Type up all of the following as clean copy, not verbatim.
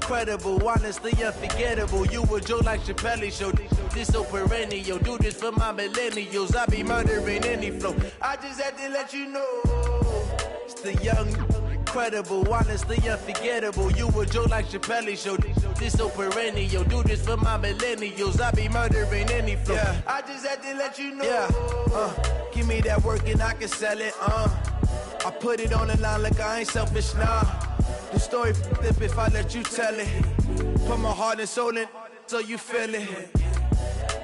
incredible, honestly unforgettable. You a Joe like Chappelle show. This so perennial, do this for my millennials. I be murdering any flow. I just had to let you know. It's the young, incredible, honestly unforgettable. You a Joe like Chappelle show. This so perennial, do this for my millennials. I be murdering any flow. Yeah. I just had to let you know. Yeah. Give me that work and I can sell it. I put it on the line like I ain't selfish, nah. The story flip if I let you tell it. Put my heart and soul in so you feel it.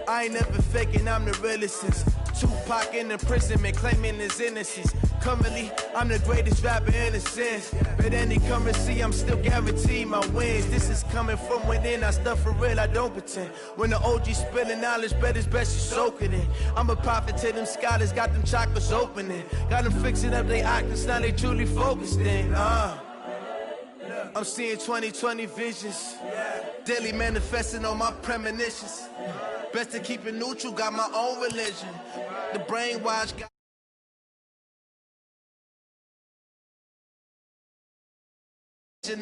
I ain't never faking, I'm the realest since Tupac in imprisonment, claiming his innocence. Currently, I'm the greatest rapper in a sense. But any currency, I'm still guaranteed my wins. This is coming from within, I stuff for real, I don't pretend. When the OG spilling knowledge, bet it's best you soak it in. I'm a prophet to them scholars, got them chakras opening. Got them fixing up they octaves, now they truly focused in. I'm seeing 2020 visions. Daily manifesting on my premonitions. Best to keep it neutral, got my own religion. The brainwash got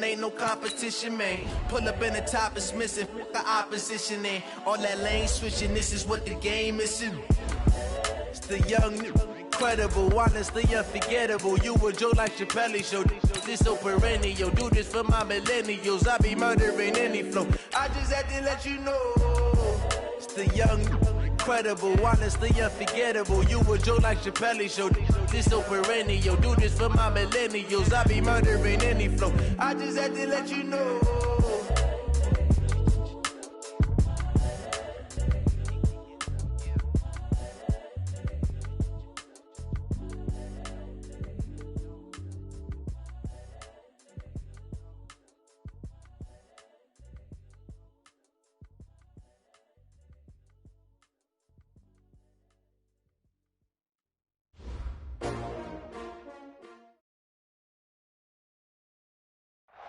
ain't no competition, man. Pull up in the top, it's missing the opposition in. All that lane switching, this is what the game is. It's the young, incredible, honestly unforgettable. You a Joe like Chappelle show. This so perennial, do this for my millennials. I be murdering any flow. I just had to let you know. It's the young, incredible, honestly unforgettable. You a Joe like Chappelle show. This so perennial, do this for my millennials. I be murdering any flow. I just had to let you know.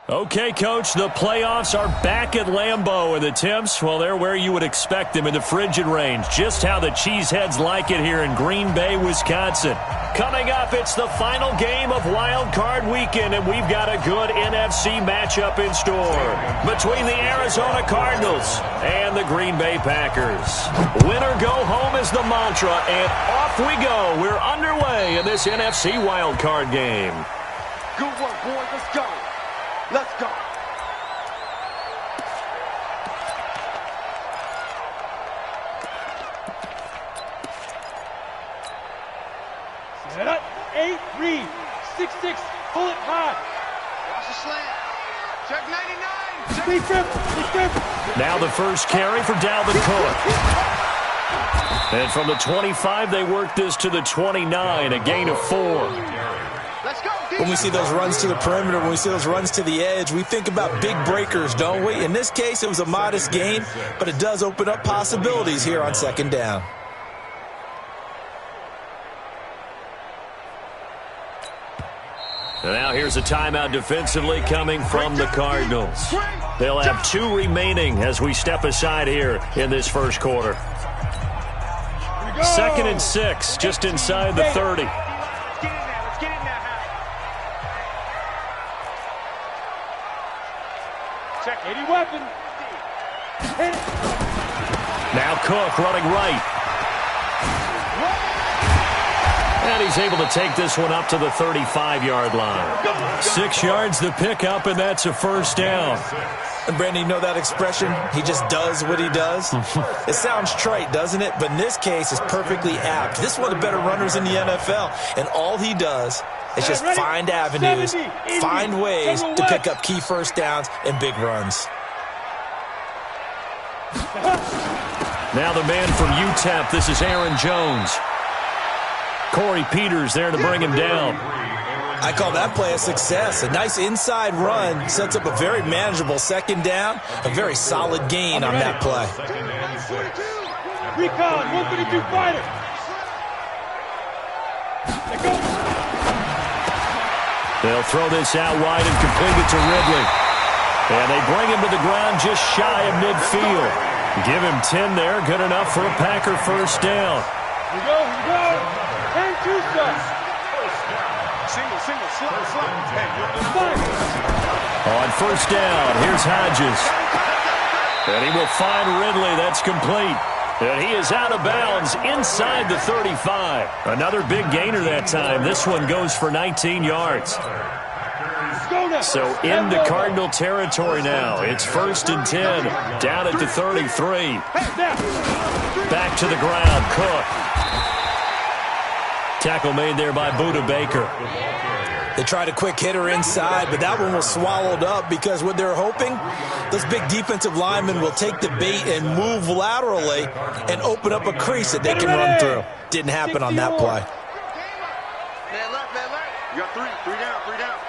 Okay, Coach, the playoffs are back at Lambeau, and the temps, well, they're where you would expect them in the frigid range. Just how the Cheeseheads like it here in Green Bay, Wisconsin. Coming up, it's the final game of Wild Card Weekend, and we've got a good NFC matchup in store between the Arizona Cardinals and the Green Bay Packers. Win or go home is the mantra, and off we go. We're underway in this NFC Wild Card game. Good work, boys. Let's go. Let's go. Set up. 8, read. 6-6. Pull it high. Watch the slant. Check 99. Big trip. Now the first carry for Dalvin Cook. And from the 25, they work this to the 29, a gain of 4. When we see those runs to the perimeter, when we see those runs to the edge, we think about big breakers, don't we? In this case, it was a modest gain, but it does open up possibilities here on second down. And now here's a timeout defensively coming from the Cardinals. They'll have 2 remaining as we step aside here in this first quarter. 2nd and 6, just inside the 30. Check any weapon. Hit it. Now Cook running right. And he's able to take this one up to the 35-yard line. 6 yards the pickup, and that's a first down. And Brandon, you know that expression? He just does what he does. It sounds trite, doesn't it? But in this case, it's perfectly apt. This is one of the better runners in the NFL, and all he does is just find avenues, find ways to pick up key first downs and big runs. Now the man from UTEP, this is Aaron Jones. Corey Peters there to bring him down. I call that play a success. A nice inside run sets up a very manageable second down, a very solid gain on that play. Recon, 132 fighter. Let go. They'll throw this out wide and complete it to Ridley. And they bring him to the ground just shy of midfield. Give him 10 there, good enough for a Packer first down. Here we go. And 2 shots. Single, slide. Hey, On first down, here's Hodges. And he will find Ridley. That's complete. And he is out of bounds inside the 35. Another big gainer that time. This one goes for 19 yards. So into Cardinal territory now. It's 1st and 10. Down at the 33. Back to the ground. Cook. Tackle made there by Budda Baker. They tried a quick hitter inside, but that one was swallowed up because what they're hoping, those big defensive linemen will take the bait and move laterally and open up a crease that they can run through. Didn't happen on that play. Man left, man left. You got three down, three down.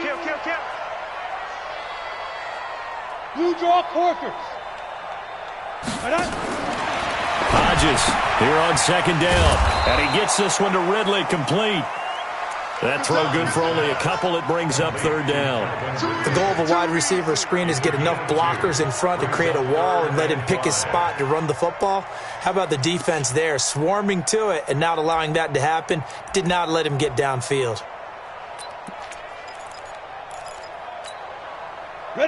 Kill. Blue draw Corkers. Hodges here on 2nd down. And he gets this one to Ridley, complete. That throw good for only a couple. It brings up 3rd down. The goal of a wide receiver screen is get enough blockers in front to create a wall and let him pick his spot to run the football. How about the defense there, swarming to it and not allowing that to happen? Did not let him get downfield.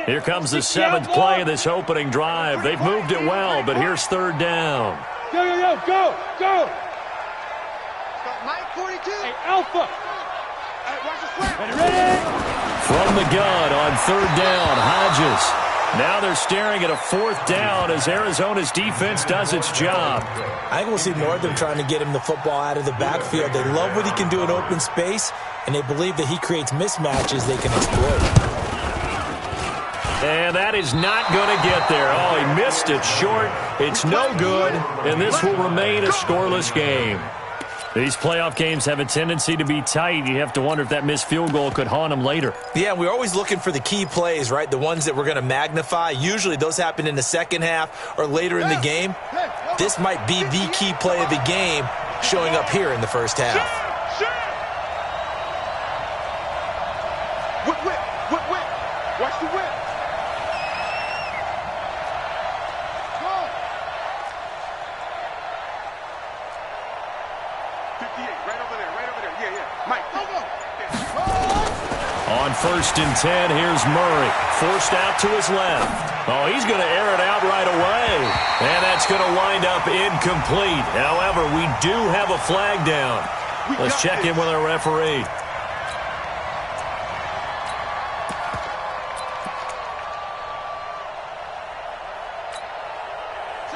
Here comes the 7th play of this opening drive. They've moved it well, but here's 3rd down. Go. Mike 42. Hey, Alpha. Hey, watch the slap. Ready? From the gun on 3rd down, Hodges. Now they're staring at a 4th down as Arizona's defense does its job. I think we'll see more of them trying to get him the football out of the backfield. They love what he can do in open space, and they believe that he creates mismatches they can exploit. And that is not going to get there. Oh, he missed it short. It's no good, and this will remain a scoreless game. These playoff games have a tendency to be tight. You have to wonder if that missed field goal could haunt them later. Yeah, we're always looking for the key plays, right? The ones that we're going to magnify. Usually those happen in the second half or later in the game. This might be the key play of the game showing up here in the first half. Whip. Watch the whip. On 1st and 10, here's Murray. Forced out to his left. Oh, he's going to air it out right away. And that's going to wind up incomplete. However, we do have a flag down. Let's check in with our referee.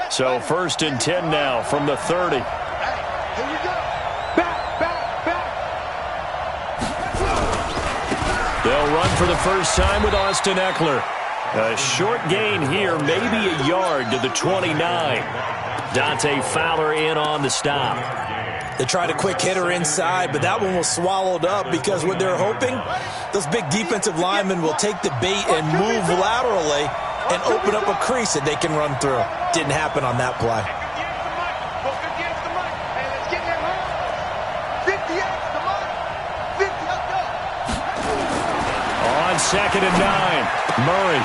So 1st and 10 now from the 30. Here we go. Back. They'll run for the first time with Austin Eckler. A short gain here, maybe a yard to the 29. Dante Fowler in on the stop. They tried a quick hitter inside, but that one was swallowed up because what they're hoping, those big defensive linemen will take the bait and move laterally and open up a crease that they can run through. Didn't happen on that play. On 2nd and 9, Murray.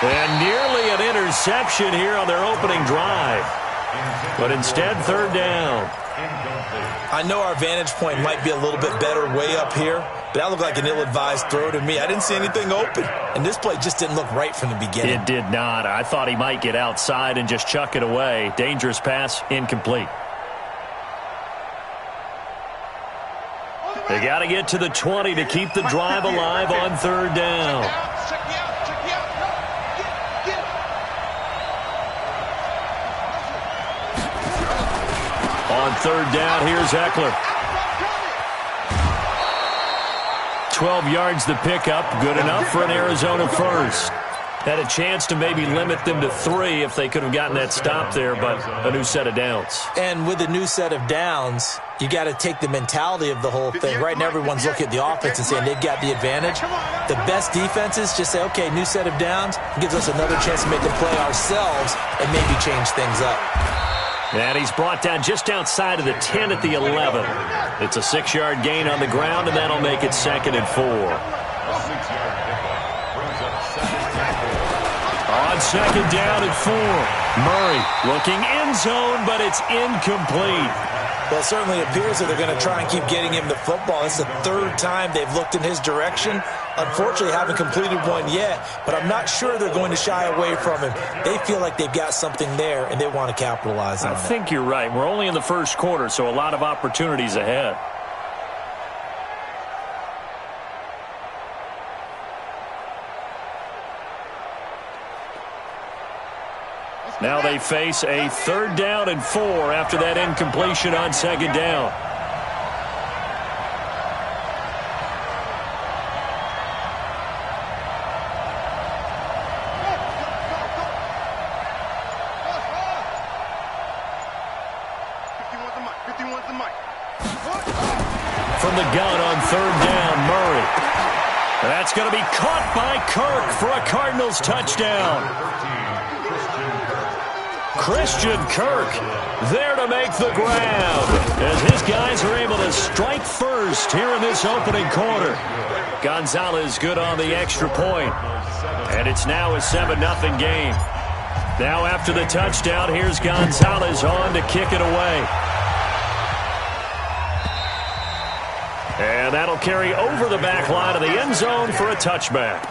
And nearly an interception here on their opening drive. But instead, 3rd down. I know our vantage point might be a little bit better way up here, but that looked like an ill-advised throw to me. I didn't see anything open, and this play just didn't look right from the beginning. It did not. I thought he might get outside and just chuck it away. Dangerous pass, incomplete. They got to get to the 20 to keep the drive alive on 3rd down. On 3rd down, here's Eckler. 12 yards the pickup, good enough for an Arizona first. Had a chance to maybe limit them to 3 if they could have gotten that stop there, but a new set of downs. And with a new set of downs, you got to take the mentality of the whole thing. Right now, everyone's looking at the offense and saying they've got the advantage. The best defenses just say, okay, new set of downs, gives us another chance to make a play ourselves and maybe change things up. And he's brought down just outside of the 10 at the 11. It's a 6-yard gain on the ground, and that'll make it 2nd and 4. On 2nd down and 4, Murray looking end zone, but it's incomplete. Well, it certainly appears that they're going to try and keep getting him the football. It's the third time they've looked in his direction. Unfortunately, haven't completed one yet, but I'm not sure they're going to shy away from him. They feel like they've got something there, and they want to capitalize on it. I think you're right. We're only in the first quarter, so a lot of opportunities ahead. Now they face a 3rd down and 4 after that incompletion on 2nd down. From the gun on 3rd down, Murray. That's going to be caught by Kirk for a Cardinals touchdown. Christian Kirk there to make the grab as his guys are able to strike first here in this opening quarter. Gonzalez good on the extra point. And it's now a 7-0 game. Now after the touchdown, here's Gonzalez on to kick it away. And that'll carry over the back line of the end zone for a touchback.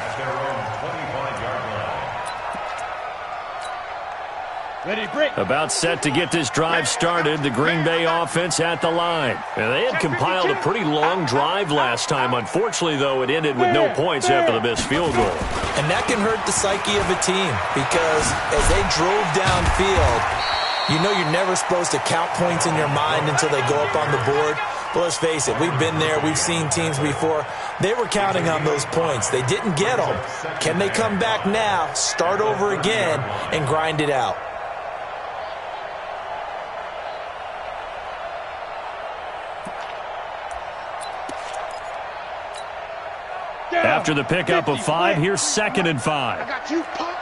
Ready, break. About set to get this drive started, the Green Bay offense at the line. And they had compiled a pretty long drive last time. Unfortunately, though, it ended with no points after the missed field goal. And that can hurt the psyche of a team because as they drove downfield, you know you're never supposed to count points in your mind until they go up on the board. But let's face it, we've been there. We've seen teams before. They were counting on those points. They didn't get them. Can they come back now, start over again, and grind it out? After the pickup of 5, here's 2nd and 5. I got you, punk.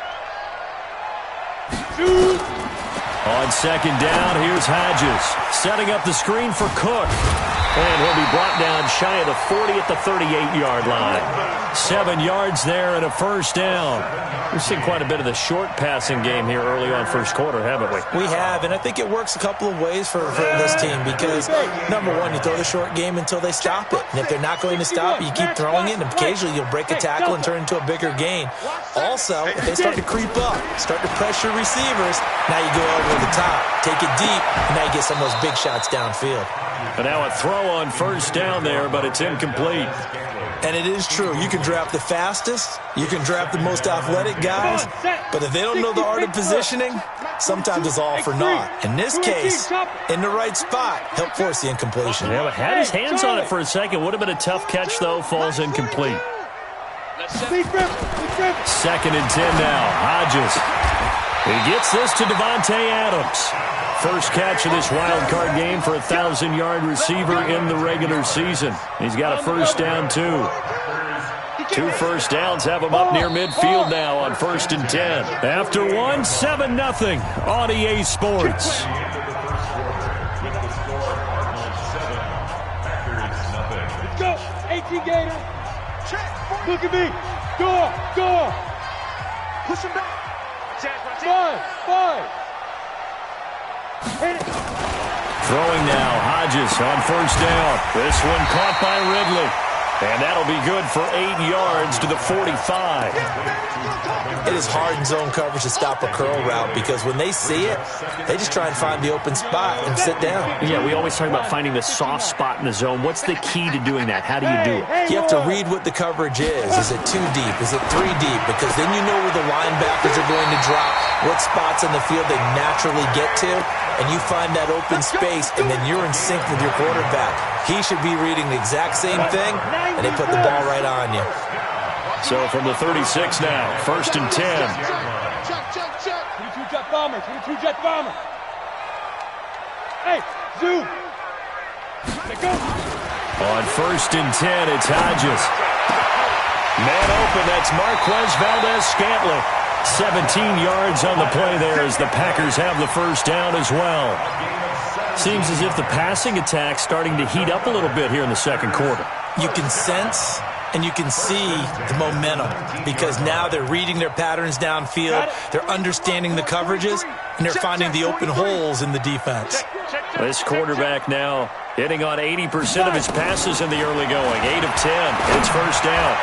On 2nd down, here's Hodges setting up the screen for Cook. And he'll be brought down shy of the 40 at the 38-yard line. 7 yards there and a 1st down. We've seen quite a bit of the short passing game here early on first quarter, haven't we? We have, and I think it works a couple of ways for this team because, number one, you throw the short game until they stop it. And if they're not going to stop it, you keep throwing it, and occasionally you'll break a tackle and turn into a bigger gain. Also, if they start to creep up, start to pressure receivers, now you go over the top, take it deep, and now you get some of those big shots downfield. And now a throw on 1st down there, but it's incomplete. And it is true. You can draft the fastest. You can draft the most athletic guys. But if they don't know the art of positioning, sometimes it's all for naught. In this case, in the right spot, help force the incompletion. Yeah, but had his hands on it for a second. Would have been a tough catch, though. Falls incomplete. 2nd and 10 now. Hodges. He gets this to Devontae Adams. First catch of this wild card game for a 1,000-yard receiver in the regular season. He's got a 1st down, too. 2 first downs have him up near midfield now on 1st and 10. After one, 7-0 on EA Sports. Let's go. 18 Gator. Look at me. Go. Push him back. 5. Hit it. Throwing now, Hodges on 1st down. This one caught by Ridley. And that'll be good for 8 yards to the 45. It is hard in zone coverage to stop a curl route because when they see it, they just try and find the open spot and sit down. Yeah, we always talk about finding the soft spot in the zone. What's the key to doing that? How do you do it? You have to read what the coverage is. Is it 2 deep? Is it 3 deep? Because then you know where the linebackers are going to drop, what spots on the field they naturally get to, and you find that open space, and then you're in sync with your quarterback. He should be reading the exact same thing, and they put the ball right on you. So from the 36 now, 1st and 10. Check. 22 jet bomber. Hey, zoom. Let go. On 1st and 10, it's Hodges. Man open, that's Marquez Valdez-Scantling. 17 yards on the play there as the Packers have the 1st down as well. Seems as if the passing attack's starting to heat up a little bit here in the 2nd quarter. You can sense And you can see the momentum because now they're reading their patterns downfield, they're understanding the coverages, and they're finding the open holes in the defense. This quarterback now hitting on 80% of his passes in the early going. 8 of 10. It's first down.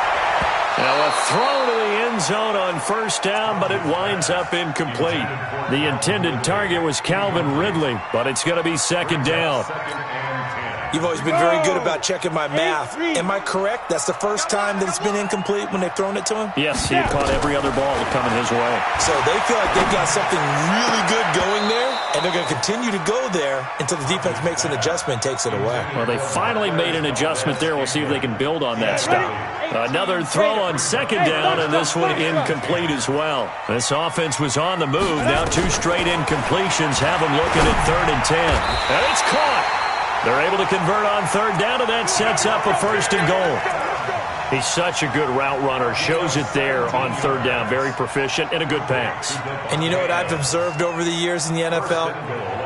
Now a throw to the end zone on first down, but it winds up incomplete. The intended target was Calvin Ridley, but it's going to be second down. You've always been very good about checking my math. Am I correct? That's the first time that it's been incomplete when they've thrown it to him? Yes, he had caught every other ball coming his way. So they feel like they've got something really good going there, and they're going to continue to go there until the defense makes an adjustment and takes it away. Well, they finally made an adjustment there. We'll see if they can build on that stop. Another throw on second down, and this one incomplete as well. This offense was on the move. Now 2 straight incompletions have them looking at 3rd and 10. And it's caught. They're able to convert on third down, and that sets up a 1st and goal. He's such a good route runner. Shows it there on third down. Very proficient and a good pass. And you know what I've observed over the years in the NFL?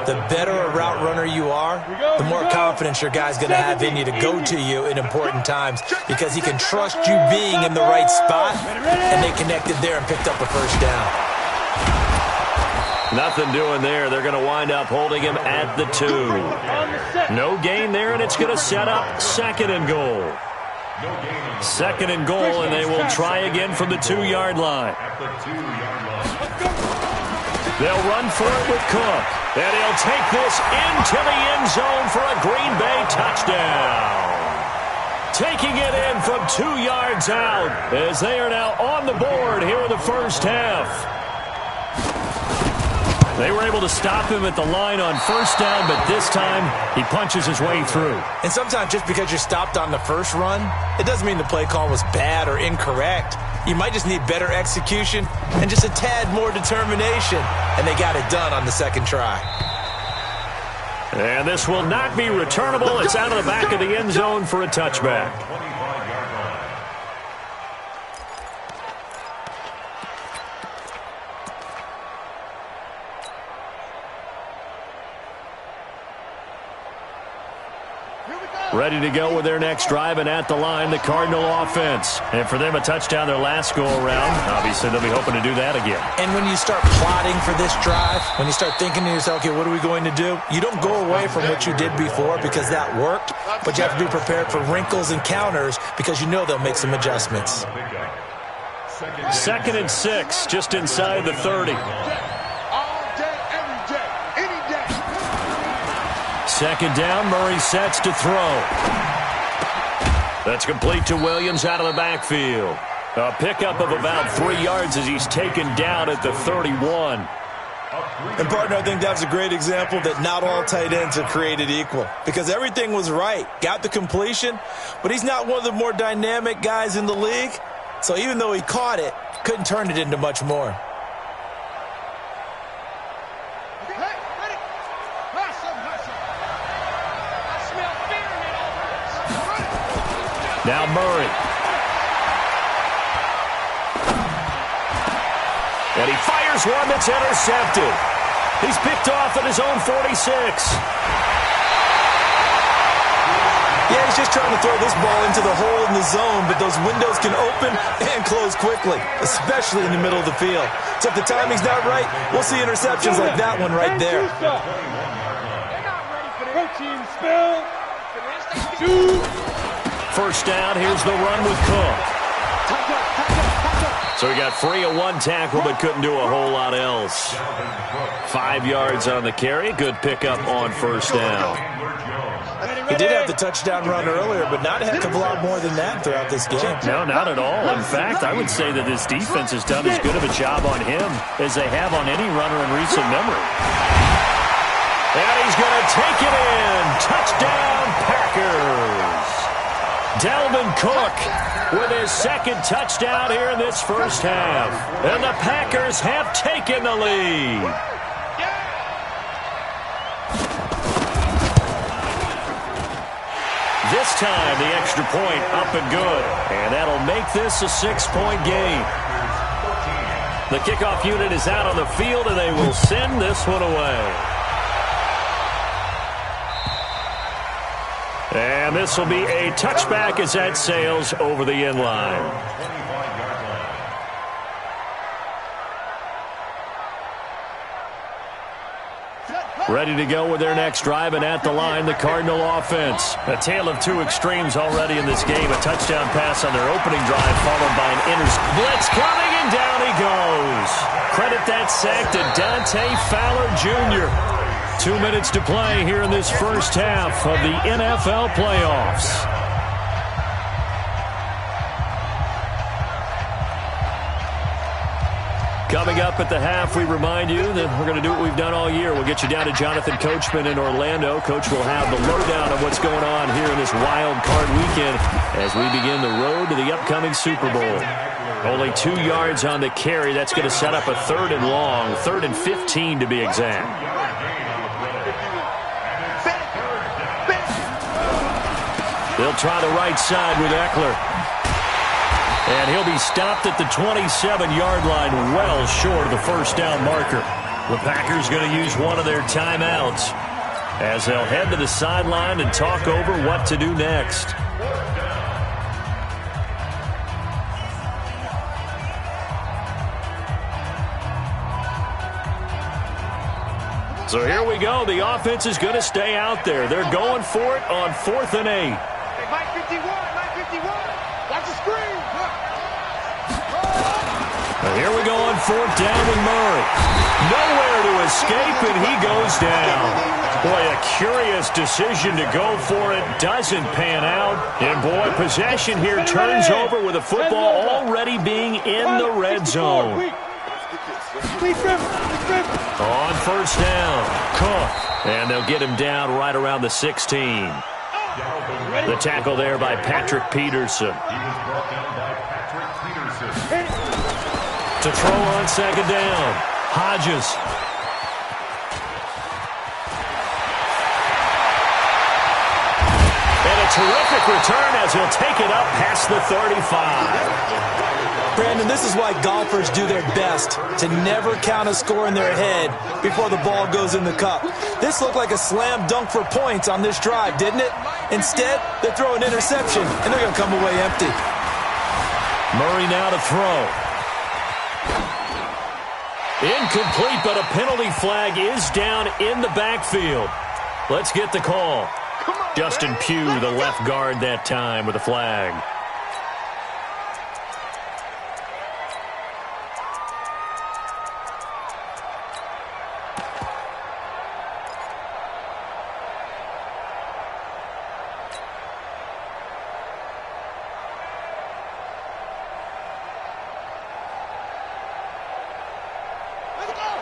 The better a route runner you are, the more confidence your guy's going to have in you to go to you in important times because he can trust you being in the right spot, and they connected there and picked up a 1st down. Nothing doing there. They're going to wind up holding him at the 2. No gain there, and it's going to set up 2nd and goal. 2nd and goal, and they will try again from the 2-yard line. They'll run for it with Cook, and he'll take this into the end zone for a Green Bay touchdown. Taking it in from 2 yards out as they are now on the board here in the first half. They were able to stop him at the line on first down, but this time he punches his way through. And sometimes just because you're stopped on the first run, it doesn't mean the play call was bad or incorrect. You might just need better execution and just a tad more determination, and they got it done on the 2nd try. And this will not be returnable. It's out of the back of the end zone for a touchback. Ready to go with their next drive, and at the line, the Cardinal offense. And for them, a touchdown their last go-around. Obviously, they'll be hoping to do that again. And when you start plotting for this drive, when you start thinking to yourself, okay, what are we going to do? You don't go away from what you did before because that worked, but you have to be prepared for wrinkles and counters because you know they'll make some adjustments. 2nd and 6, just inside the 30. 2nd down, Murray sets to throw. That's complete to Williams out of the backfield. A pickup of about 3 yards as he's taken down at the 31. And, partner, I think that's a great example that not all tight ends are created equal because everything was right. Got the completion, but he's not one of the more dynamic guys in the league. So even though he caught it, couldn't turn it into much more. Now Murray. And he fires one that's intercepted. He's picked off at his own 46. Yeah, he's just trying to throw this ball into the hole in the zone, but those windows can open and close quickly, especially in the middle of the field. So if the timing's not right, we'll see interceptions like that one right there. First down, here's the run with Cook. So he got free of 1 tackle, but couldn't do a whole lot else. 5 yards on the carry. Good pickup on first down. He did have the touchdown run earlier, but not a heck of a lot more than that throughout this game. No, not at all. In fact, I would say that this defense has done as good of a job on him as they have on any runner in recent memory. And he's going to take it in. Touchdown, Packers. Dalvin Cook with his 2nd touchdown here in this first half. And the Packers have taken the lead. This time, the extra point up and good. And that'll make this a 6-point game. The kickoff unit is out on the field, and they will send this one away. And And this will be a touchback as that sails over the end line. Ready to go with their next drive, and at the line, the Cardinal offense. A tale of two extremes already in this game. A touchdown pass on their opening drive, followed by an blitz coming, and down he goes. Credit that sack to Dante Fowler Jr. 2 minutes to play here in this first half of the NFL playoffs. Coming up at the half, we remind you that we're going to do what we've done all year. We'll get you down to Jonathan Coachman in Orlando. Coach will have the lowdown of what's going on here in this wild card weekend as we begin the road to the upcoming Super Bowl. Only 2 yards on the carry. That's going to set up a 3rd and long, 3rd and 15 to be exact. They'll try the right side with Eckler. And he'll be stopped at the 27-yard line, well short of the first down marker. The Packers going to use one of their timeouts as they'll head to the sideline and talk over what to do next. So here we go. The offense is going to stay out there. They're going for it on 4th and 8. Hey, Mike 51, Mike 51. Watch the screen. Here we go on 4th down with Murray. Nowhere to escape, and he goes down. Boy, a curious decision to go for it. Doesn't pan out. And, boy, possession here turns over with the football already being in the red zone. On 1st down, Cook. And they'll get him down right around the 16. The tackle there by Patrick Peterson. To throw on 2nd down, Hodges. And a terrific return as he'll take it up past the 35. Brandon, this is why golfers do their best to never count a score in their head before the ball goes in the cup. This looked like a slam dunk for points on this drive, didn't it? Instead, they throw an interception, and they're going to come away empty. Murray now to throw. Incomplete, but a penalty flag is down in the backfield. Let's get the call. Justin Pugh, the left guard that time with a flag.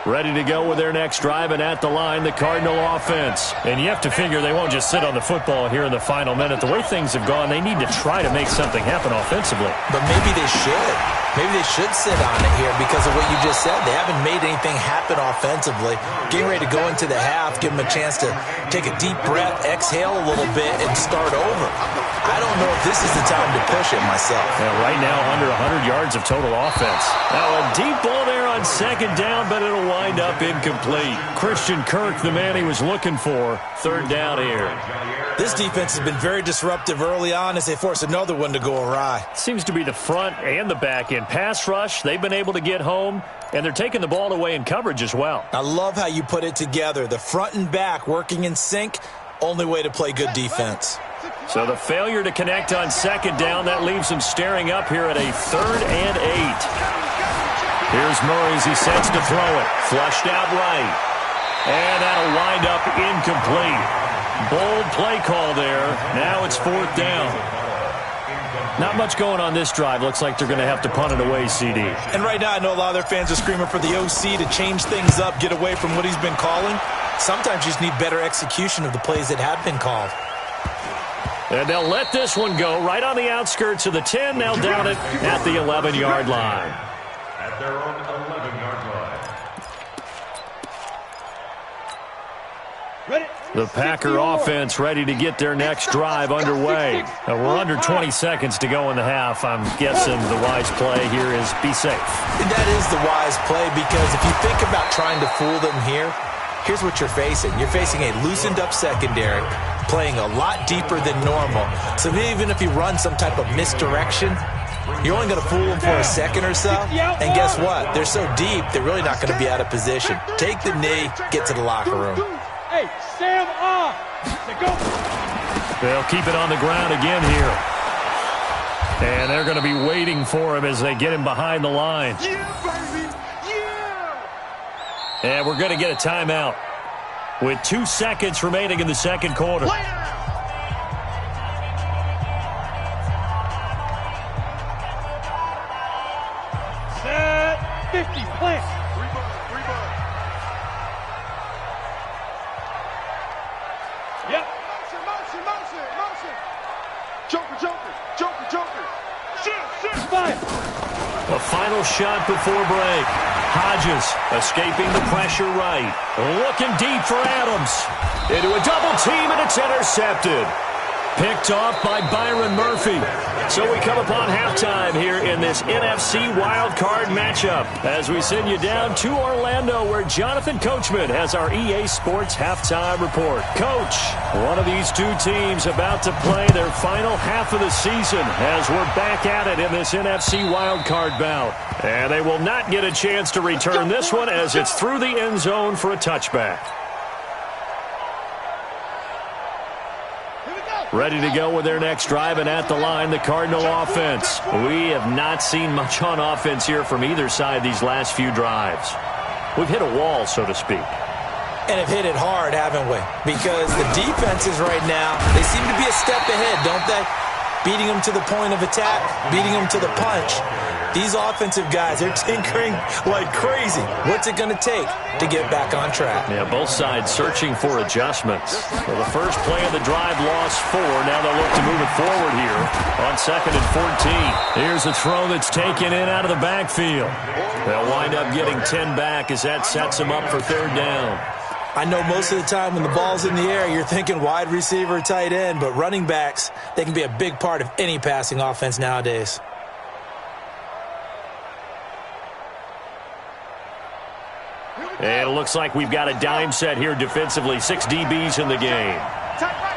Ready to go with their next drive, and at the line, the Cardinal offense. And you have to figure they won't just sit on the football here in the final minute. The way things have gone, they need to try to make something happen offensively. But maybe they should. Maybe they should sit on it here because of what you just said. They haven't made anything happen offensively. Getting ready to go into the half, give them a chance to take a deep breath, exhale a little bit, and start over. I don't know if this is the time to push it myself. Yeah, right now, under 100 yards of total offense. Now, a deep ball there on 2nd down, but it'll wind up incomplete. Christian Kirk, the man he was looking for, 3rd down here. This defense has been very disruptive early on as they force another one to go awry. Seems to be the front and the back end. Pass rush, they've been able to get home, and they're taking the ball away in coverage as well. I love how you put it together. The front and back working in sync, only way to play good defense. So the failure to connect on 2nd down, that leaves them staring up here at a 3rd and 8. Here's Murray as he sets to throw it. Flushed out right. And that'll wind up incomplete. Bold play call there. Now it's 4th down. Not much going on this drive. Looks like they're going to have to punt it away, CD. And right now I know a lot of their fans are screaming for the OC to change things up, get away from what he's been calling. Sometimes you just need better execution of the plays that have been called. And they'll let this one go right on the outskirts of the 10. They'll down it at the 11-yard line. At their own 11-yard line. The Packer offense ready to get their next drive underway. Now we're under 20 seconds to go in the half. I'm guessing the wise play here is be safe. That is the wise play because if you think about trying to fool them here, here's what you're facing. You're facing a loosened-up secondary, playing a lot deeper than normal. So even if you run some type of misdirection, you're only going to fool them for a second or so. And guess what? They're so deep, they're really not going to be out of position. Take the knee, get to the locker room. Hey, Sam off. Go. They'll keep it on the ground again here. And they're going to be waiting for him as they get him behind the line. Yeah, baby. Yeah. And we're going to get a timeout with 2 seconds remaining in the second quarter. Set 50, plant. Rebound. Yep. Motion. Joker. Shit. Fire. The final shot before break. Hodges escaping the pressure right. Looking deep for Adams. Into a double team, and it's intercepted. Picked off by Byron Murphy. So we come upon halftime here in this NFC wildcard matchup as we send you down to Orlando where Jonathan Coachman has our EA Sports halftime report. Coach, one of these two teams about to play their final half of the season as we're back at it in this NFC wildcard bout. And they will not get a chance to return this one as it's through the end zone for a touchback. Ready to go with their next drive, and at the line, the Cardinal offense. We have not seen much on offense here from either side these last few drives. We've hit a wall, so to speak. And have hit it hard, haven't we? Because the defenses right now, they seem to be a step ahead, don't they? Beating them to the point of attack, beating them to the punch. These offensive guys, they're tinkering like crazy. What's it going to take to get back on track? Yeah, both sides searching for adjustments. Well, the first play of the drive lost 4. Now they'll look to move it forward here on 2nd and 14. Here's a throw that's taken in out of the backfield. They'll wind up getting 10 back as that sets them up for 3rd down. I know most of the time when the ball's in the air, you're thinking wide receiver, tight end, but running backs, they can be a big part of any passing offense nowadays. And it looks like we've got a dime set here defensively. 6 DBs in the game. Tight right.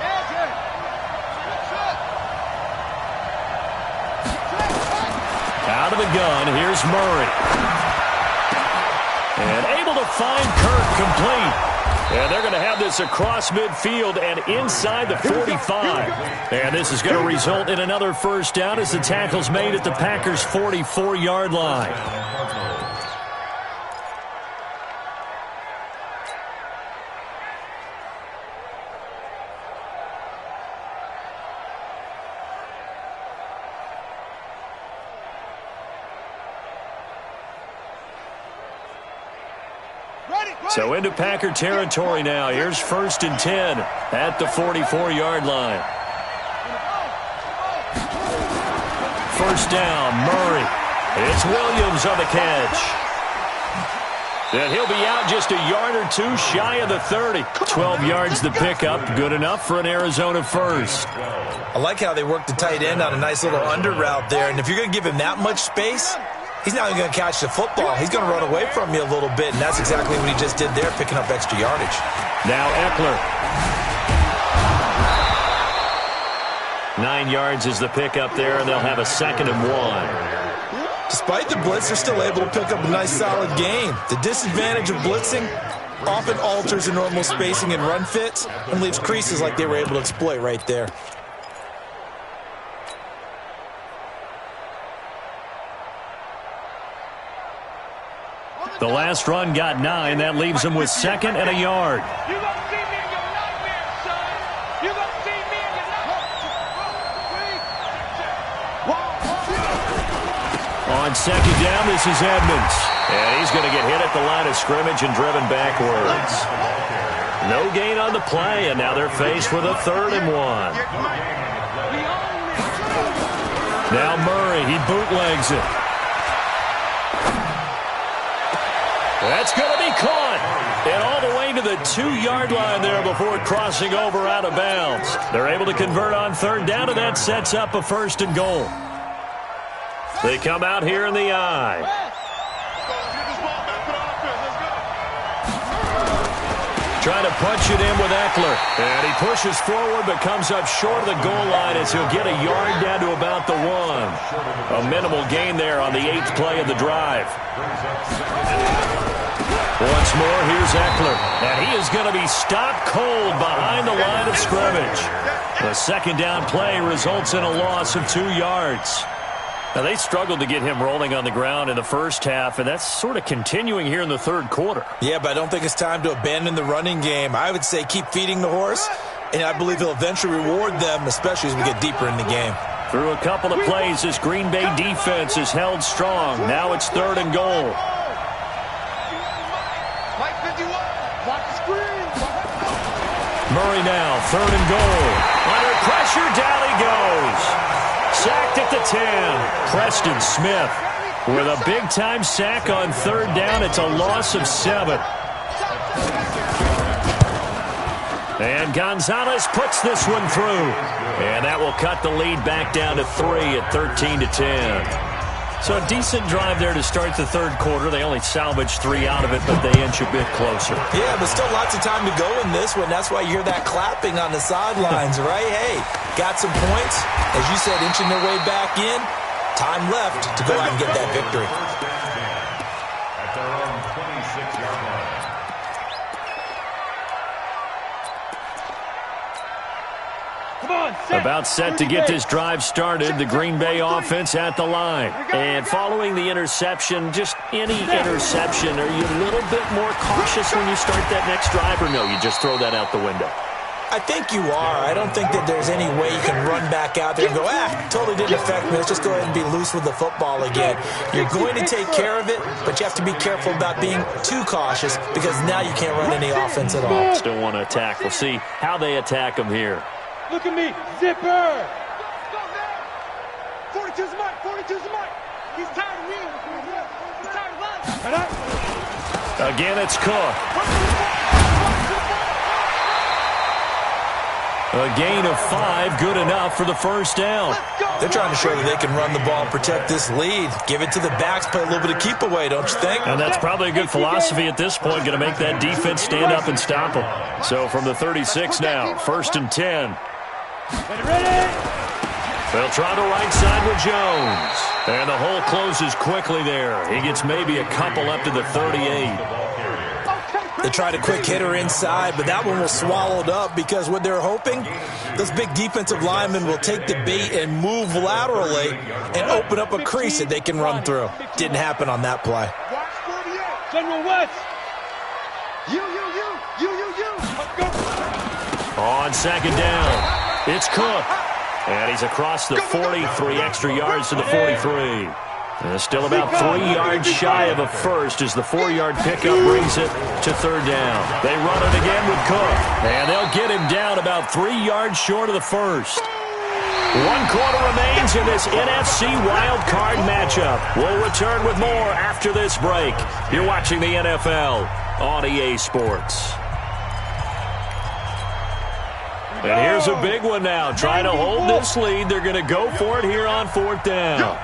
Yeah, good. Out of the gun, here's Murray. And able to find Kirk complete. And they're going to have this across midfield and inside the 45. And this is going to result in another first down as the tackle's made at the Packers' 44-yard line. So into Packer territory now. Here's 1st and 10 at the 44-yard line. First down, Murray. It's Williams on the catch. And he'll be out just a yard or 2 shy of the 30. 12 yards the pickup. Good enough for an Arizona first. I like how they work the tight end on a nice little under route there. And if you're going to give him that much space, he's not even going to catch the football. He's going to run away from you a little bit, and that's exactly what he just did there, picking up extra yardage. Now Eckler. 9 yards is the pickup there, and they'll have a 2nd and 1. Despite the blitz, they're still able to pick up a nice, solid gain. The disadvantage of blitzing often alters the normal spacing and run fits and leaves creases like they were able to exploit right there. The last run got 9. That leaves them with 2nd and a yard. You gonna see me in your nightmare, son. You gonna see me in your nightmare. On 2nd down, this is Edmonds. And he's going to get hit at the line of scrimmage and driven backwards. No gain on the play, and now they're faced with a 3rd and 1. Now Murray, he bootlegs it. That's going to be caught. And all the way to the 2-yard line there before crossing over out of bounds. They're able to convert on 3rd down, and that sets up a 1st and goal. They come out here in the eye. trying to punch it in with Eckler. And he pushes forward but comes up short of the goal line as he'll get a yard down to about the 1. A minimal gain there on the 8th play of the drive. Once more, here's Eckler. And he is going to be stopped cold behind the line of scrimmage. The second down play results in a loss of 2 yards. Now, they struggled to get him rolling on the ground in the first half, and that's sort of continuing here in the third quarter. Yeah, but I don't think it's time to abandon the running game. I would say keep feeding the horse, and I believe he'll eventually reward them, especially as we get deeper in the game. Through a couple of plays, this Green Bay defense is held strong. Now it's 3rd and goal. Murray now, 3rd and goal. Under pressure, down he goes. Sacked at the 10. Preston Smith with a big-time sack on 3rd down. It's a loss of 7. And Gonzalez puts this one through. And that will cut the lead back down to 3 at 13-10. So a decent drive there to start the third quarter. They only salvaged 3 out of it, but they inch a bit closer. Yeah, but still lots of time to go in this one. That's why you hear that clapping on the sidelines, right? Hey, got some points. As you said, inching their way back in. Time left to go out and get that victory. At their own 26-yard line. About set to get this drive started. The Green Bay offense at the line. And following the interception, just any interception, are you a little bit more cautious when you start that next drive, or no, you just throw that out the window? I think you are. I don't think that there's any way you can run back out there and go, totally didn't affect me. Let's just go ahead and be loose with the football again. You're going to take care of it, but you have to be careful about being too cautious because now you can't run any offense at all. Still want to attack. We'll see how they attack them here. Look at me, zipper! 42's the mark, 42's the mark. He's tired of me. He's tired of us. Again, it's Cook. A gain of 5, good enough for the first down. They're trying to show that they can run the ball and protect this lead. Give it to the backs, play a little bit of keep away, don't you think? And that's probably a good philosophy at this point, going to make that defense stand up and stop them. So from the 36 now, 1st and 10. Ready? They'll try the right side with Jones. And the hole closes quickly there. He gets maybe a couple up to the 38. They tried a quick hitter inside, but that one was swallowed up because what they're hoping, those big defensive linemen will take the bait and move laterally and open up a crease that they can run through. Didn't happen on that play. General West. You. On 2nd down, it's Cook. And he's across the 40, 3 extra yards to the 43. And still about 3 yards shy of a first as the 4-yard pickup brings it to 3rd down. They run it again with Cook. And they'll get him down about 3 yards short of the first. 1 quarter remains in this NFC Wild Card matchup. We'll return with more after this break. You're watching the NFL on EA Sports. And here's a big one now. Trying to hold this lead. They're going to go for it here on 4th down.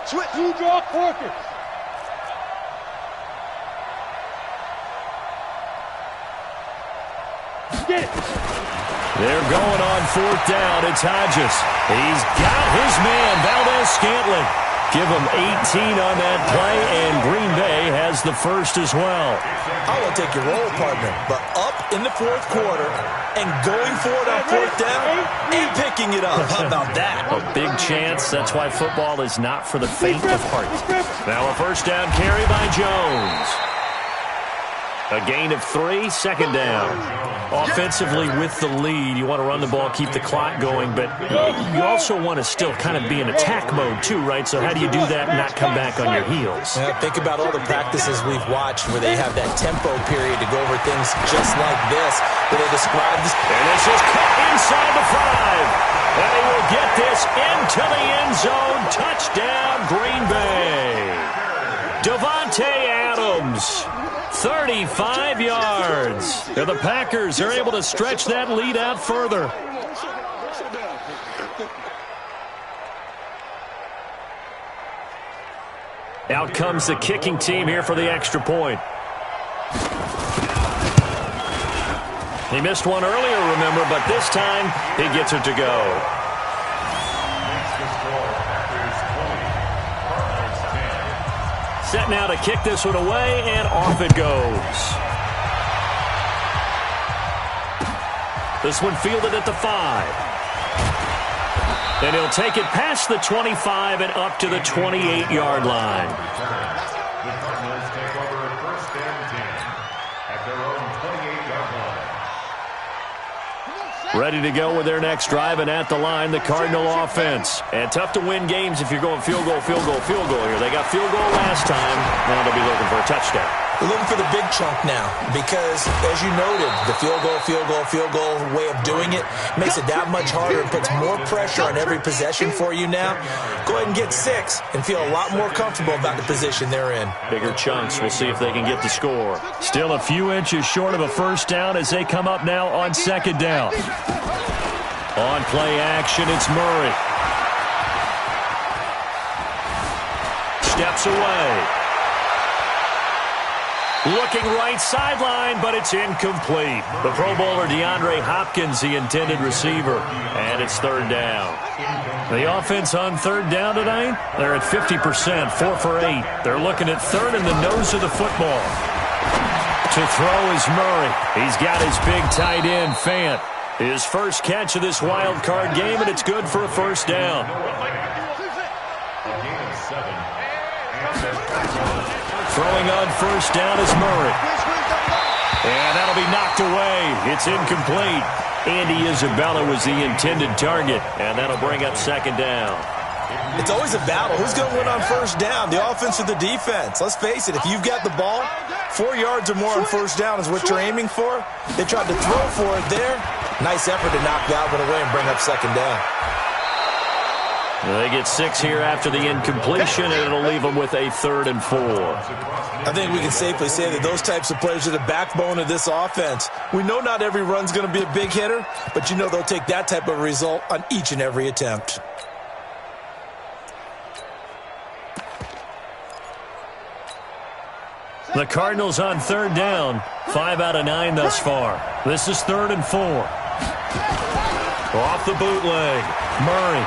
Switch. 2 draw quarters. Get it. They're going on 4th down. It's Hodges. He's got his man, Valdez-Scantling. Give him 18 on that play, and Green Bay has the first as well. I will take your role, partner, but up in the 4th quarter and going for it on 4th down and picking it up. How about that? A big chance. That's why football is not for the faint of heart. Now a 1st down carry by Jones. A gain of 3, 2nd down. Offensively with the lead, you want to run the ball, keep the clock going, but you also want to still kind of be in attack mode too, right? So how do you do that and not come back on your heels? Yeah, think about all the practices we've watched where they have that tempo period to go over things just like this, where they describe this. And this is cut inside the 5. And he will get this into the end zone. Touchdown, Green Bay. Davante Adams. 35 yards. And the Packers are able to stretch that lead out further. Out comes the kicking team here for the extra point. He missed one earlier, remember, but this time he gets it to go. Makes the score. Packers 20, Cardinals 10. Set now to kick this one away, and off it goes. This one fielded at the 5. And he'll take it past the 25 and up to the 28-yard line. The Cardinals take over first and 10 at their own 28-yard line. Ready to go with their next drive, and at the line, the Cardinal offense. And tough to win games if you're going field goal, field goal, field goal here. They got field goal last time. Now they'll be looking for a touchdown. We're looking for the big chunk now because, as you noted, the field goal way of doing it makes it that much harder and puts more pressure on every possession for you now. Go ahead and get 6 and feel a lot more comfortable about the position they're in. Bigger chunks. We'll see if they can get the score. Still a few inches short of a first down as they come up now on second down. On play action, it's Murray. Steps away. Looking right sideline, but it's incomplete. The Pro Bowler DeAndre Hopkins, the intended receiver, and it's third down. The offense on third down tonight, they're at 50%, 4 for 8. They're looking at third in the nose of the football. To throw is Murray. He's got his big tight end, Fant. His first catch of this wild card game, and it's good for a first down. Throwing on first down is Murray. And that'll be knocked away. It's incomplete. Andy Isabella was the intended target, and that'll bring up second down. It's always a battle. Who's going to win on first down, the offense or the defense? Let's face it, if you've got the ball, 4 yards or more on first down is what you're aiming for. They tried to throw for it there. Nice effort to knock that one away and bring up second down. They get 6 here after the incompletion, and it'll leave them with a 3rd and 4. I think we can safely say that those types of plays are the backbone of this offense. We know not every run's going to be a big hitter, but you know they'll take that type of result on each and every attempt. The Cardinals on third down, 5 out of 9 thus far. This is 3rd and 4. Off the bootleg, Murray.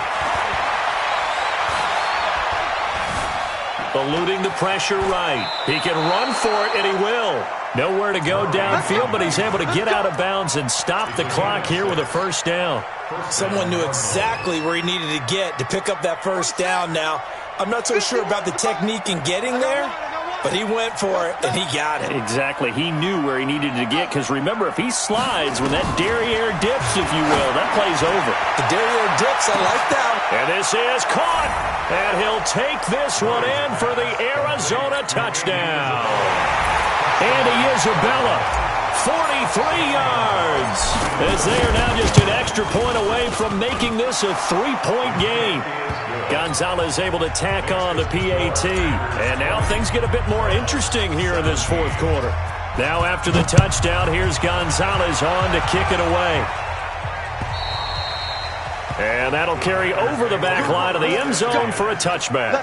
Eluding the pressure right. He can run for it, and he will. Nowhere to go downfield, but he's able to get out of bounds and stop the clock here with a first down. Someone knew exactly where he needed to get to pick up that first down now. I'm not so sure about the technique in getting there, but he went for it, and he got it. Exactly. He knew where he needed to get, because remember, if he slides when that derriere dips, if you will, that play's over. The derriere dips, I like that. And this is caught, and he'll take this one in for the Arizona touchdown. Andy Isabella, 43 yards, as they are now just an extra point away from making this a 3-point game. Gonzalez able to tack on the PAT. And now things get a bit more interesting here in this fourth quarter. Now after the touchdown, here's Gonzalez on to kick it away. And that'll carry over the back line of the end zone for a touchback.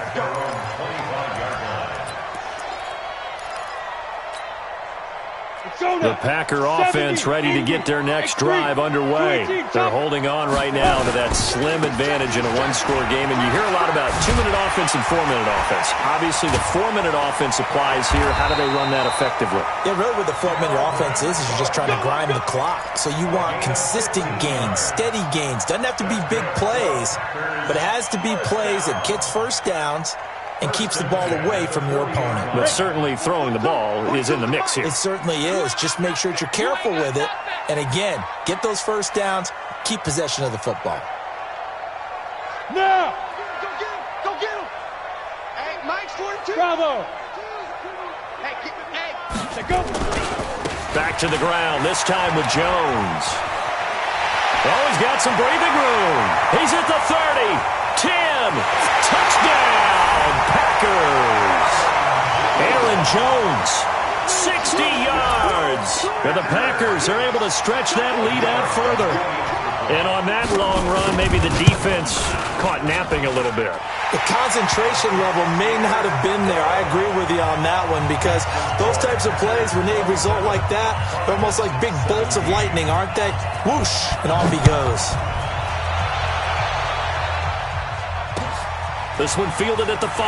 The Packer offense ready to get their next drive underway. They're holding on right now to that slim advantage in a one-score game. And you hear a lot about 2-minute offense and 4-minute offense. Obviously, the 4-minute offense applies here. How do they run that effectively? Yeah, really what the 4-minute offense is you're just trying to grind the clock. So you want consistent gains, steady gains. Doesn't have to be big plays, but it has to be plays that gets first downs and keeps the ball away from your opponent. But certainly throwing the ball is in the mix here. It certainly is. Just make sure that you're careful with it. And again, get those first downs, keep possession of the football. Now! Go get him! Hey, Mike's 42. Bravo! Hey, go! Back to the ground, this time with Jones. Oh, he's got some breathing room. He's at the 30, 10, touchdown! Packers. Aaron Jones, 60 yards. And the Packers are able to stretch that lead out further. And on that long run, maybe the defense caught napping a little bit. The concentration level may not have been there. I agree with you on that one because those types of plays, when they result like that, they're almost like big bolts of lightning, aren't they? Whoosh, and off he goes. This one fielded at the 5.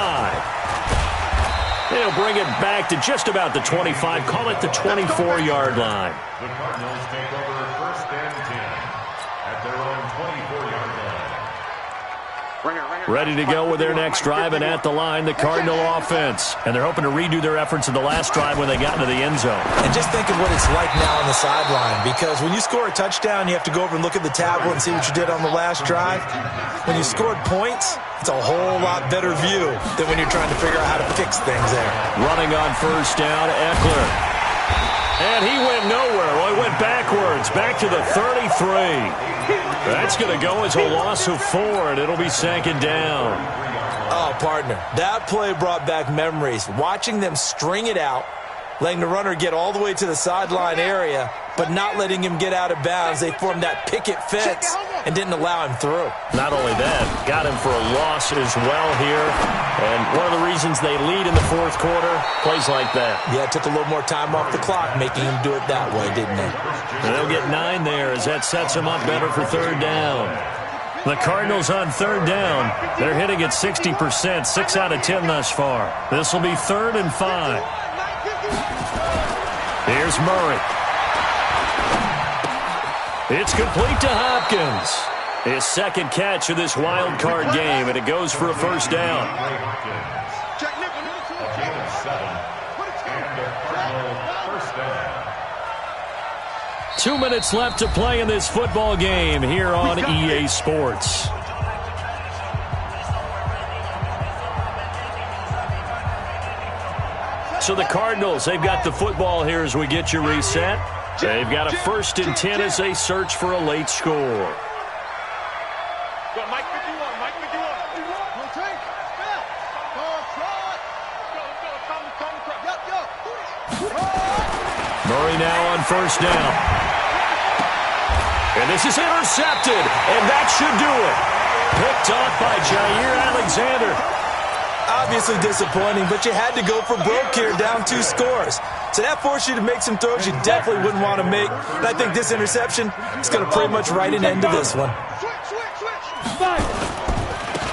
They'll bring it back to just about the 25. Call it the 24-yard line. The Cardinals take over first and 10 at their own 24-yard line. Ready to go with their next drive, and at the line, the Cardinal offense. And they're hoping to redo their efforts in the last drive when they got into the end zone. And just think of what it's like now on the sideline, because when you score a touchdown, you have to go over and look at the tablet and see what you did on the last drive. When you scored points, it's a whole lot better view than when you're trying to figure out how to fix things there. Running on first down, Eckler. And he went nowhere. Well, he went backwards, back to the 33. That's going to go as a loss of 4, and it'll be second down. Oh, partner, that play brought back memories. Watching them string it out, letting the runner get all the way to the sideline area, but not letting him get out of bounds. They formed that picket fence and didn't allow him through. Not only that, got him for a loss as well here. And one of the reasons they lead in the fourth quarter, plays like that. Yeah, it took a little more time off the clock, making him do it that way, didn't it? And they'll get 9 there as that sets them up better for third down. The Cardinals on third down, they're hitting at 60%, 6 out of 10 thus far. This will be 3rd and 5. Here's Murray. It's complete to Hopkins. His second catch of this wild card game, and it goes for a first down. A gain of 7 and a Cardinal first down. 2 minutes left to play in this football game here on EA Sports. So the Cardinals, they've got the football here as we get you reset. They've got a 1st and 10 as they search for a late score. Mike 51, Mike 51. Murray now on first down. And this is intercepted, and that should do it. Picked off by Jair Alexander. Obviously disappointing, but you had to go for broke here, down 2 scores. So that forced you to make some throws you definitely wouldn't want to make. And I think this interception is going to pretty much write an end to this one.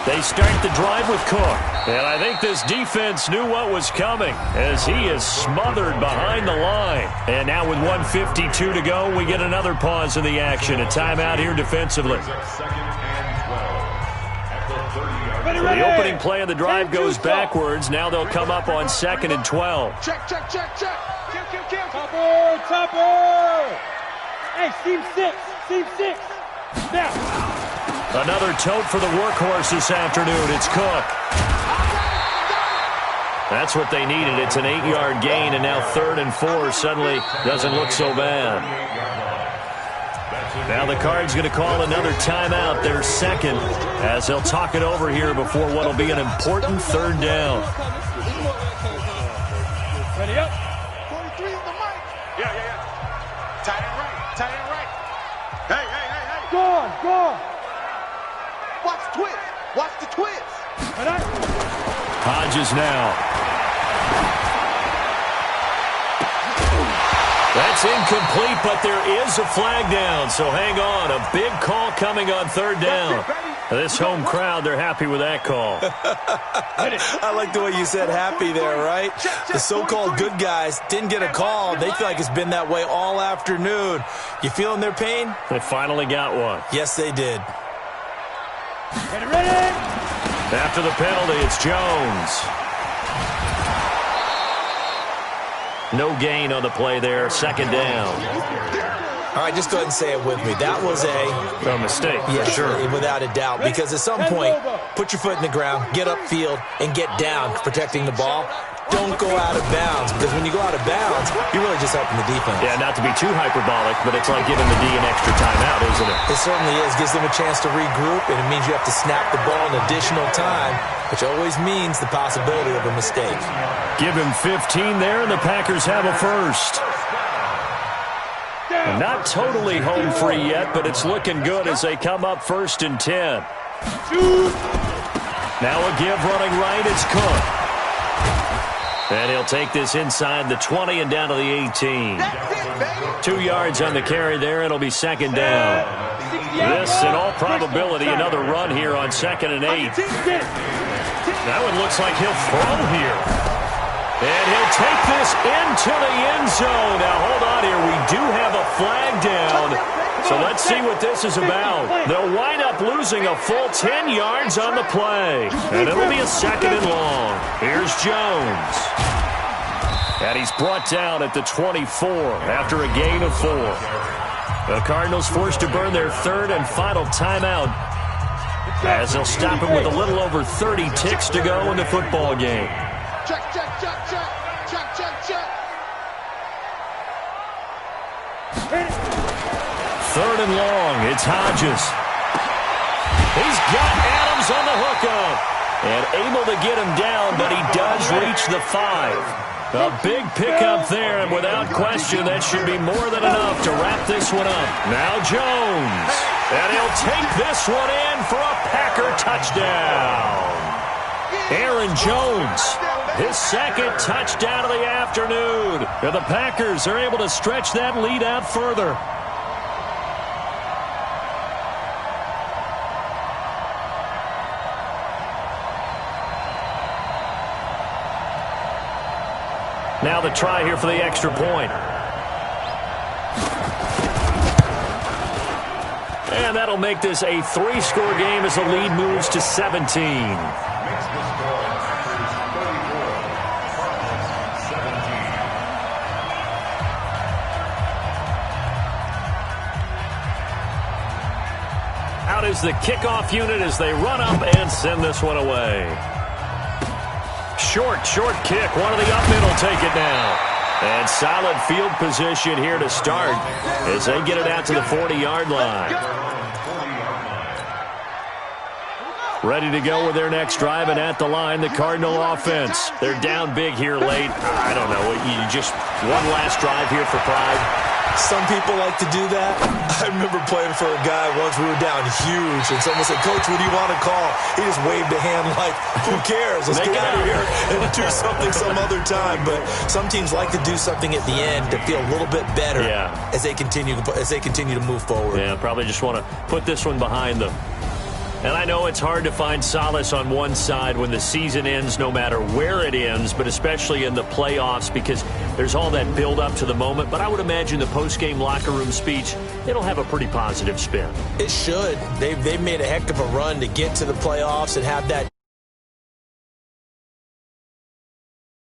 They start the drive with Cook. And I think this defense knew what was coming as he is smothered behind the line. And now with 1:52 to go, we get another pause in the action. A timeout here defensively. The opening play of the drive goes backwards. Now they'll come up on 2nd and 12. Check. Topper. Hey, seam 6. Now. Another tote for the workhorse this afternoon. It's Cook. That's what they needed. It's an 8-yard gain, and now 3rd and 4 suddenly doesn't look so bad. Now the Cards going to call another timeout, their second, as they'll talk it over here before what will be an important 3rd down. Ready up. 43 on the mic. Yeah. Tight end right. Hey. Go on. Watch the twist. Hodges now. That's incomplete, but there is a flag down, so hang on. A big call coming on 3rd down. This home crowd, they're happy with that call. I like the way you said happy there, right? The so-called good guys didn't get a call. They feel like it's been that way all afternoon. You feeling their pain? They finally got one. Yes, they did. Ready. After the penalty, it's Jones. No gain on the play there. 2nd down. All right, just go ahead and say it with me. That was a mistake. Yeah, sure. Without a doubt. Because at some point, put your foot in the ground, get upfield, and get down protecting the ball. Don't go out of bounds, because when you go out of bounds, you're really just helping the defense. Yeah, not to be too hyperbolic, but it's like giving the D an extra timeout, isn't it? It certainly is. Gives them a chance to regroup, and it means you have to snap the ball an additional time, which always means the possibility of a mistake. Give him 15 there, and the Packers have a first. Not totally home free yet, but it's looking good as they come up 1st and 10. Now a give running right, it's Cook. And he'll take this inside the 20 and down to the 18. 2 yards on the carry there. It'll be 2nd down. This, in all probability, another run here on 2nd and 8. That one looks like he'll throw here. And he'll take this into the end zone. Now, hold on here. We do have a flag down. So let's see what this is about. They'll wind up losing a full 10 yards on the play. And it'll be a 2nd and long. Here's Jones. And he's brought down at the 24 after a gain of 4. The Cardinals forced to burn their 3rd and final timeout as they'll stop him with a little over 30 ticks to go in the football game. Check, check, check, check. Check, check, check. 3rd and long. It's Hodges. He's got Adams on the hookup. And able to get him down, but he does reach the 5. A big pickup there, and without question, that should be more than enough to wrap this one up. Now Jones. And he'll take this one in for a Packer touchdown. Aaron Jones, his 2nd touchdown of the afternoon. And the Packers are able to stretch that lead out further. Now the try here for the extra point. And that'll make this a 3-score game as the lead moves to 17. Out is the kickoff unit as they run up and send this one away. Short kick. One of the up middle take it now. And solid field position here to start as they get it out to the 40-yard line. Ready to go with their next drive, and at the line, the Cardinal offense. They're down big here late. I don't know. You just one last drive here for pride. Some people like to do that. I remember playing for a guy once. We were down huge, and someone said, "Coach, what do you want to call?" He just waved a hand like, "Who cares? Let's get out of here and do something some other time." But some teams like to do something at the end to feel a little bit better as they continue to move forward. Yeah, probably just want to put this one behind them. And I know it's hard to find solace on one side when the season ends, no matter where it ends, but especially in the playoffs because there's all that build up to the moment. But I would imagine the post-game locker room speech, it'll have a pretty positive spin. It should. They've made a heck of a run to get to the playoffs and have that